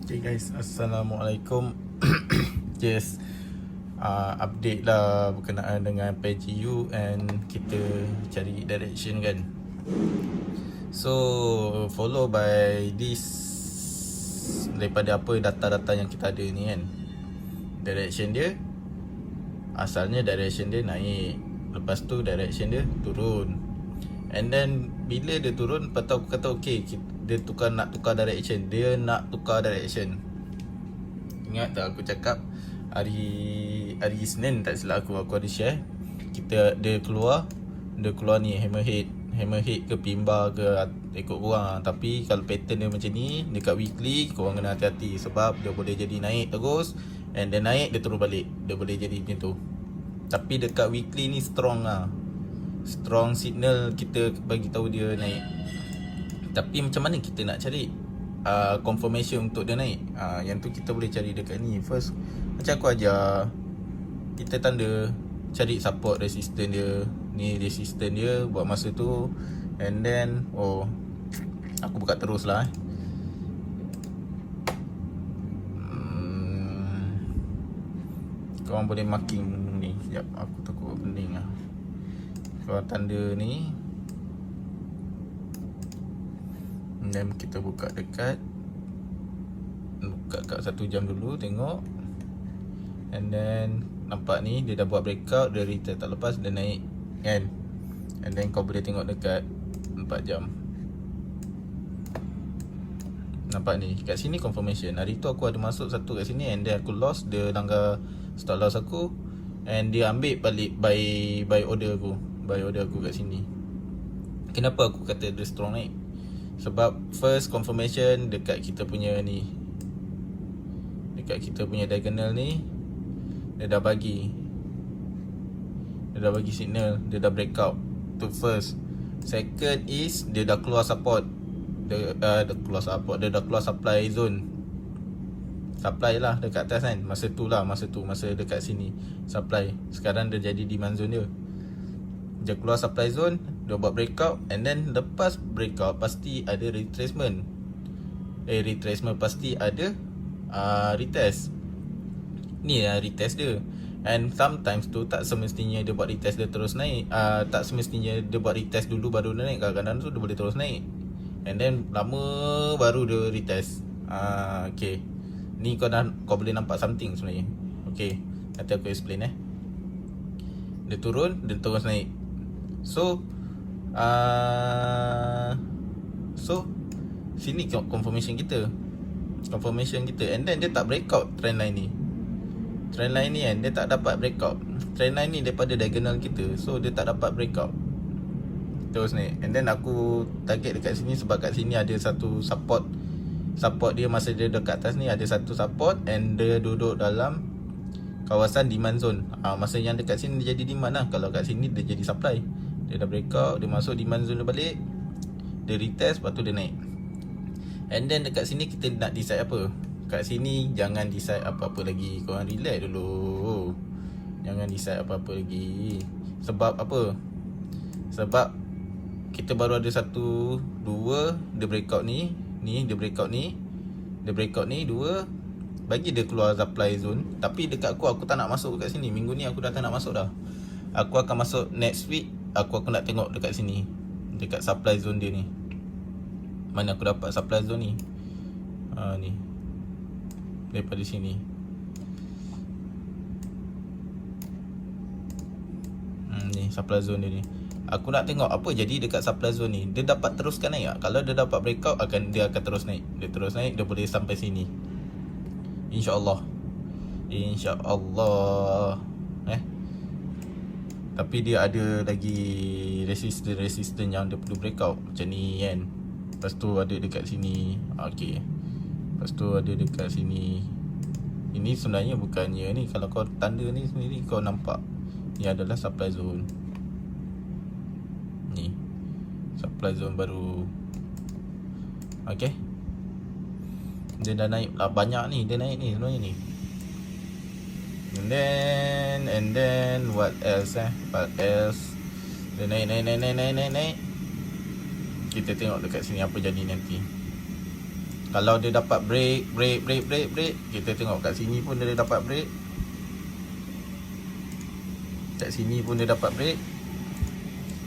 Okay guys, Assalamualaikum. Just update lah berkenaan dengan PGU and kita cari direction kan. So follow by this, daripada apa data-data yang kita ada ni kan. Direction dia, asalnya direction dia naik, lepas tu direction dia turun. And then bila dia turun, lepas tu aku kata okay, dia nak tukar direction. Ingat tak aku cakap hari Isnin tak silap aku ada share. Dia keluar ni hammerhead ke pimba ke ikut korang. Tapi kalau pattern dia macam ni dekat weekly, korang kena hati-hati sebab dia boleh jadi naik terus, and then naik dia turun balik. Dia boleh jadi macam tu. Tapi dekat weekly ni strong signal kita bagi tahu dia naik. Tapi macam mana kita nak cari confirmation untuk dia naik? Yang tu kita boleh cari dekat ni. First, macam aku ajar, kita tanda cari support resistance dia. Ni resistance dia buat masa tu. And then aku buka terus lah korang boleh marking ni. Sekejap, aku takut pening lah. Kalau tanda ni, dan kita buka kat 1 jam dulu, tengok. And then nampak ni dia dah buat breakout, dia retest tak lepas, dia naik kan. And then kau boleh tengok dekat 4 jam. Nampak ni, kat sini confirmation. Hari tu aku ada masuk satu kat sini, and then aku lost. Dia langgar stop loss aku, and dia ambil balik buy order aku kat sini. Kenapa aku kata dia strong naik? Sebab first confirmation dekat kita punya ni, dekat kita punya diagonal ni, dia dah bagi signal, dia dah breakout. Tu first. Second is dia dah keluar support. Dia dah keluar supply zone. Supply lah dekat atas kan. Masa dekat sini supply. Sekarang dia jadi demand zone dia. Dia keluar supply zone, dia buat breakout, and then lepas breakout pasti ada retracement. Pasti ada retest. Ni lah retest dia. And sometimes tu tak semestinya dia buat retest dia terus naik. Tak semestinya dia buat retest dulu baru dia naik. Kadang-kadang tu dia boleh terus naik, and then lama baru dia retest. Okay, ni kau boleh nampak something sebenarnya. Okay, nanti aku explain Dia turun, dia terus naik. So sini confirmation kita. And then dia tak breakout trendline ni kan, dia tak dapat breakout. Trendline ni daripada diagonal kita, so dia tak dapat breakout, terus naik. And then aku target dekat sini sebab kat sini ada satu support dia. Masa dia dekat atas ni ada satu support, and dia duduk dalam kawasan demand zone. Masa yang dekat sini dia jadi demand lah. Kalau kat sini dia jadi supply. Dia dah breakout, dia masuk demand zone dia balik, dia retest, lepas tu dia naik. And then dekat sini kita nak decide apa? Kat sini jangan decide apa-apa lagi. Korang relax dulu. Jangan decide apa-apa lagi. Sebab apa? Sebab kita baru ada 1, 2, dia breakout ni, dia breakout ni 2, bagi dia keluar supply zone. Tapi dekat aku tak nak masuk kat sini. Minggu ni aku dah tak nak masuk dah. Aku akan masuk next week. Aku nak tengok dekat sini, dekat supply zone dia ni. Mana aku dapat supply zone ni? Ni daripada sini. Ni supply zone dia ni. Aku nak tengok apa jadi dekat supply zone ni. Dia dapat teruskan naik tak? Kalau dia dapat breakout, dia akan terus naik. Dia boleh sampai sini, InsyaAllah. Tapi dia ada lagi resistance yang dia perlu breakout. Macam ni kan. Lepas tu ada dekat sini. Okay, lepas tu ada dekat sini. Ini sebenarnya bukannya ni. Kalau kau tanda ni sendiri, kau nampak ni adalah supply zone. Ni supply zone baru. Okay, dia dah naik lah banyak ni. Dia naik ni sebenarnya ni. And then what else? Dia naik. Kita tengok dekat sini apa jadi nanti. Kalau dia dapat break, kita tengok kat sini pun dia dapat break. Kat sini pun dia dapat break.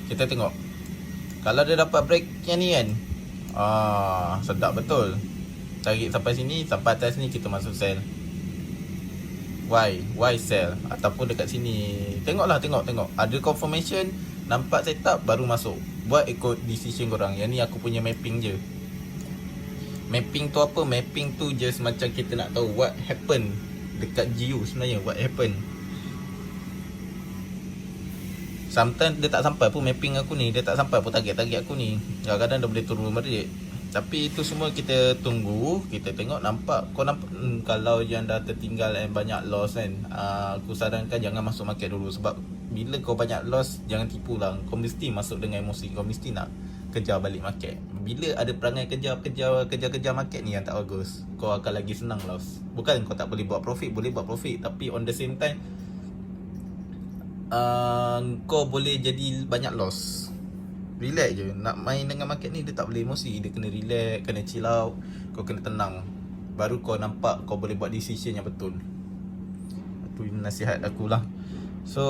Kita tengok. Kalau dia dapat break yang ni kan, sedap betul. Tarik sampai sini, sampai atas ni kita masuk sell. Why sell? Ataupun dekat sini. Tengok. Ada confirmation, nampak setup, baru masuk. Buat ikut decision korang. Yang ni aku punya mapping je. Mapping tu apa? Mapping tu just macam kita nak tahu what happen dekat GU sebenarnya. What happen. Sometimes dia tak sampai pun mapping aku ni. Dia tak sampai pun target aku ni. Kadang-kadang dia boleh turun balik. Tapi itu semua kita tunggu. Kita tengok nampak. Kau nampak kalau yang dah tertinggal and banyak loss kan, aku sarankan jangan masuk market dulu. Sebab bila kau banyak loss, jangan tipu lah. Kau mesti masuk dengan emosi. Kau mesti nak kejar balik market. Bila ada perangai kejar market ni yang tak bagus, kau akan lagi senang loss. Bukan kau tak boleh buat profit, boleh buat profit. Tapi on the same time, kau boleh jadi banyak loss. Relax je. Nak main dengan market ni, dia tak boleh emosi. Dia kena relax, kena chill out. Kau kena tenang. Baru kau nampak kau boleh buat decision yang betul. Itu nasihat aku lah. So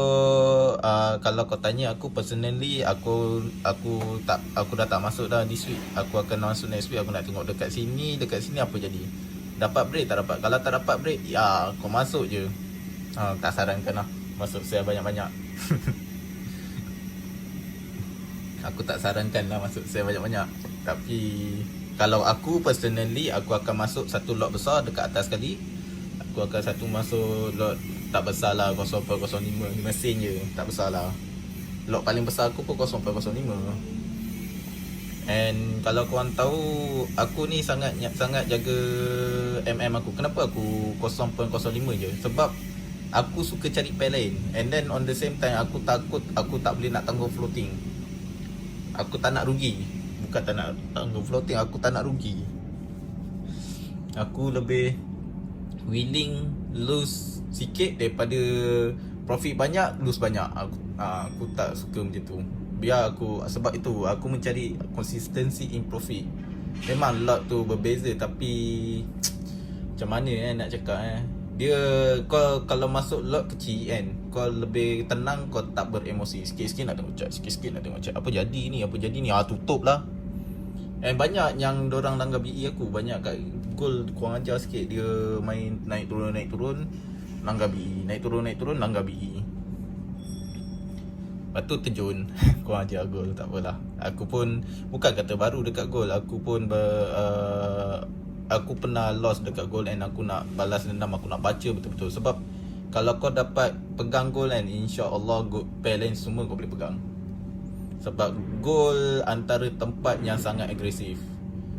kalau kau tanya aku personally, aku dah tak masuk dah this week. Aku akan masuk next week. Aku nak tengok dekat sini apa jadi. Dapat break tak dapat. Kalau tak dapat break, ya kau masuk je. Tak sarankan lah masuk sell banyak-banyak. Aku tak sarankan lah masuk sell banyak-banyak. Tapi kalau aku personally, aku akan masuk satu lot besar dekat atas sekali. Aku akan satu masuk lot tak besar lah, 0.05 mesin je, tak besar lah. Lot paling besar aku pun 0.05. And kalau korang tahu, aku ni sangat jaga aku. Kenapa aku 0.05 je? Sebab aku suka cari pair lain. And then on the same time, aku takut aku tak boleh nak tanggung floating. Aku tak nak rugi. Bukan tak nak tanggung floating, aku tak nak rugi. Aku lebih willing lose sikit daripada profit banyak, lose banyak. Aku tak suka macam tu. Biar aku, sebab itu aku mencari consistency in profit. Memang lot tu berbeza, tapi macam mana nak cakap dia, kau kalau masuk lot kecil kan, kau lebih tenang, kau tak beremosi. Sikit-sikit nak tengok chat, apa jadi ni, tutup lah. And banyak yang dorang langgar BE aku. Banyak kat goal kurang ajar sikit. Dia main naik turun langgar BE, naik turun langgar BE. Lepas tu terjun. Kurang ajar goal, tak apalah. Aku pun bukan kata baru dekat goal. Aku pun aku pernah lost dekat goal and aku nak balas dendam. Aku nak baca betul-betul. Sebab kalau kau dapat pegang goal kan, insya-Allah pair lain semua kau boleh pegang. Sebab goal antara tempat yang sangat agresif.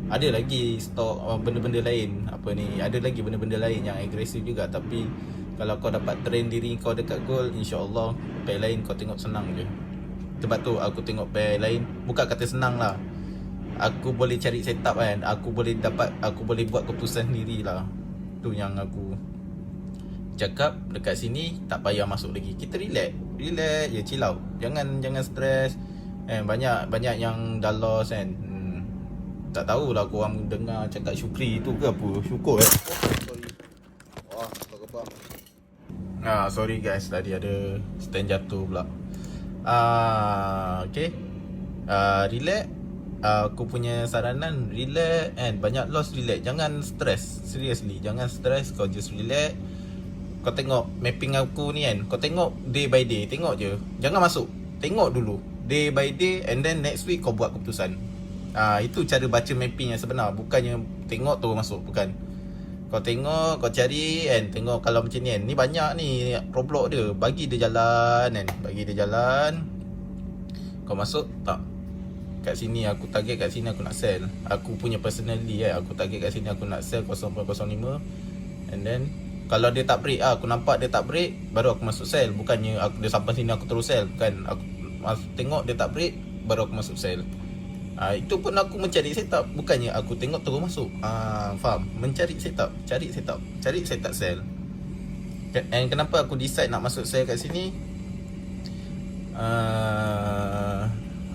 Ada lagi stok benda-benda lain, ada lagi benda-benda lain yang agresif juga. Tapi kalau kau dapat train diri kau dekat goal, insya-Allah pair lain kau tengok senang je. Sebab tu aku tengok pair lain, bukan kata senang lah, aku boleh cari setup kan, aku boleh buat keputusan sendiri lah. Tu yang aku cakap dekat sini. Tak payah masuk lagi. Kita relax je, chill out. Jangan stress. Banyak yang dah lost kan. Tak tahulah korang dengar cakap Syukri tu ke apa. Syukur sorry. Wah, sorry guys, tadi ada stand jatuh pula. Okay. Relax. Aku punya saranan, relax and banyak loss, relax. Jangan stress. Seriously, jangan stress. Kau just relax. Kau tengok mapping aku ni kan, kau tengok day by day. Tengok je, jangan masuk. Tengok dulu day by day, and then next week kau buat keputusan. Itu cara baca mapping yang sebenar. Bukannya tengok tu masuk, bukan. Kau tengok, kau cari and tengok. Kalau macam ni kan, ni banyak ni problem dia. Bagi dia jalan kan, kau masuk tak. Kat sini aku target, kat sini aku nak sell. Aku punya personally aku target kat sini aku nak sell 0.05. And then kalau dia tak break, aku nampak dia tak break, baru aku masuk sell. Bukannya dia sampai sini aku terus sell. Bukan, aku tengok dia tak break, baru aku masuk sell. Itu pun aku mencari setup. Bukannya aku tengok terus masuk. Faham? Mencari setup, cari setup sell. And kenapa aku decide nak masuk sell kat sini?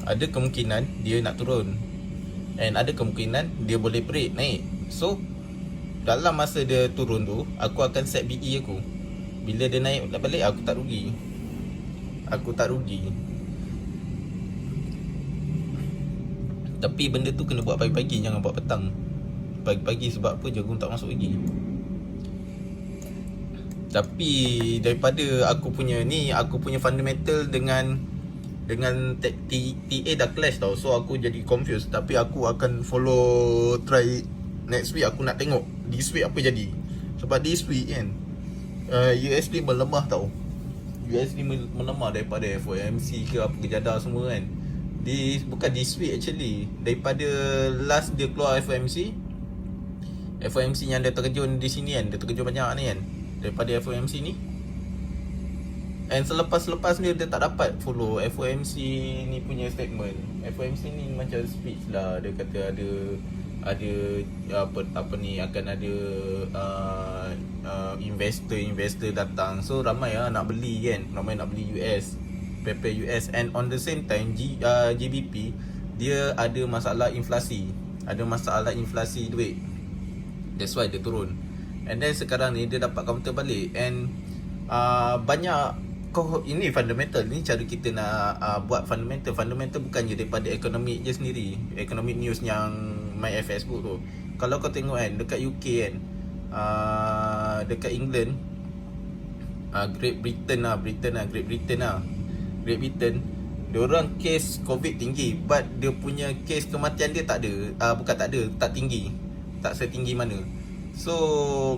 Ada kemungkinan dia nak turun, and ada kemungkinan dia boleh break naik. So dalam masa dia turun tu, aku akan set BE aku. Bila dia naik balik, aku tak rugi. Tapi benda tu kena buat pagi-pagi, jangan buat petang. Pagi-pagi sebab apa, jagung tak masuk lagi. Tapi daripada aku punya fundamental dengan TA dah clash tau. So aku jadi confused. Tapi aku akan try next week. Aku nak tengok this week apa jadi. Sebab this week kan USD melemah tau. USD melemah daripada FOMC ke apa kejadah semua kan. Bukan this week actually. Daripada last dia keluar FOMC yang dia terkejut di sini kan. Dia terkejut banyak ni kan daripada FOMC ni. And selepas ni dia tak dapat follow FOMC ni punya statement. FOMC ni macam speech lah. Dia kata ada apa ni akan ada investor datang. So ramai nak beli kan. Ramai nak beli prepare US. And on the same time GBP dia ada masalah inflasi. Duit. That's why dia turun. And then sekarang ni dia dapat counter balik. And banyak ini fundamental. Ni cara kita nak buat fundamental. Fundamental bukannya daripada ekonomi je sendiri. Economic news yang MyFS book tu. Kalau kau tengok kan dekat UK kan, dekat England, Great Britain, diorang kes COVID tinggi, but dia punya kes kematian dia tak ada, tak tinggi, tak setinggi mana. So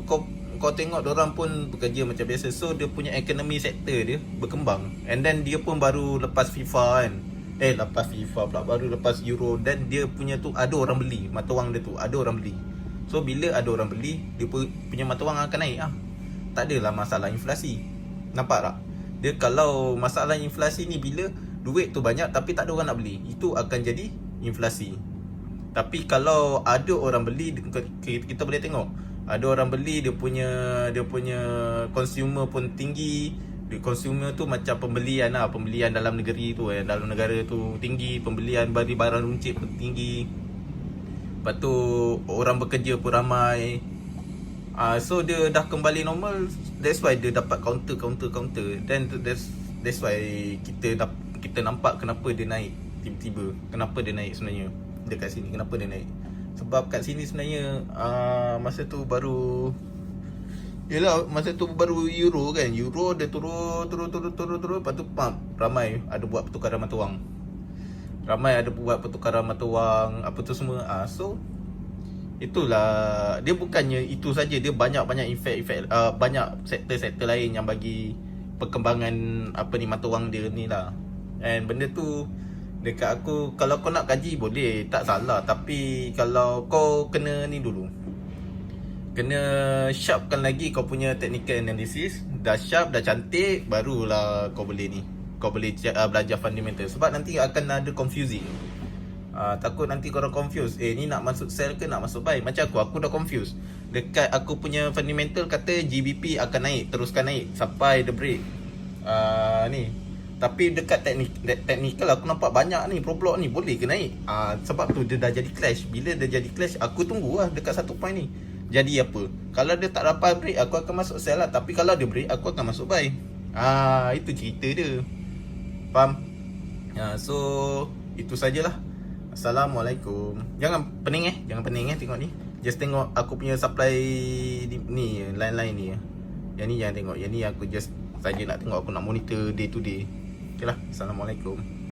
kau tengok diorang pun bekerja macam biasa. So dia punya ekonomi sektor dia berkembang. And then dia pun baru lepas FIFA kan. Lepas FIFA pula, baru lepas Euro. Dan dia punya tu ada orang beli. Mata wang dia tu ada orang beli. So bila ada orang beli, dia punya mata wang akan naik lah. Tak adalah masalah inflasi. Nampak tak? Dia kalau masalah inflasi ni bila duit tu banyak tapi tak ada orang nak beli, itu akan jadi inflasi. Tapi kalau ada orang beli, kita boleh tengok ada orang beli, dia punya consumer pun tinggi. Consumer tu macam pembelian dalam negeri tu dalam negara tu tinggi, pembelian barang runcit pun tinggi. Lepas tu orang bekerja pun ramai. So dia dah kembali normal. That's why dia dapat counter. Then that's why kita nampak kenapa dia naik tiba-tiba. Kenapa dia naik sebenarnya dekat sini, kenapa dia naik. Sebab kat sini sebenarnya masa tu baru Euro kan. Euro dia turun. Lepas tu ramai ada buat pertukaran mata wang. Apa tu semua. So itulah, dia bukannya itu saja, dia banyak efek banyak sektor lain yang bagi perkembangan mata wang dia ni lah. And benda tu dekat aku, kalau kau nak kaji boleh, tak salah. Tapi kalau kau kena ni dulu, kena sharpkan lagi kau punya technical analysis. Dah sharp, dah cantik, barulah kau boleh belajar fundamental. Sebab nanti akan ada confusing. Takut nanti korang confuse. Ni nak masuk sell ke nak masuk buy. Macam aku dah confuse. Dekat aku punya fundamental kata GBP akan naik, teruskan naik sampai the break ni. Tapi dekat technical aku nampak banyak ni pro-block ni boleh ke naik. Sebab tu dia dah jadi clash. Bila dia jadi clash, aku tunggu lah dekat satu point ni. Jadi apa? Kalau dia tak dapat break, aku akan masuk sell lah. Tapi kalau dia break, aku akan masuk buy. Itu cerita dia. Faham? So itu sajalah. Assalamualaikum. Jangan pening tengok ni. Just tengok aku punya supply ni, line-line ni. Yang ni jangan tengok. Yang ni aku just saja nak tengok, aku nak monitor day to day. Okay lah. Assalamualaikum.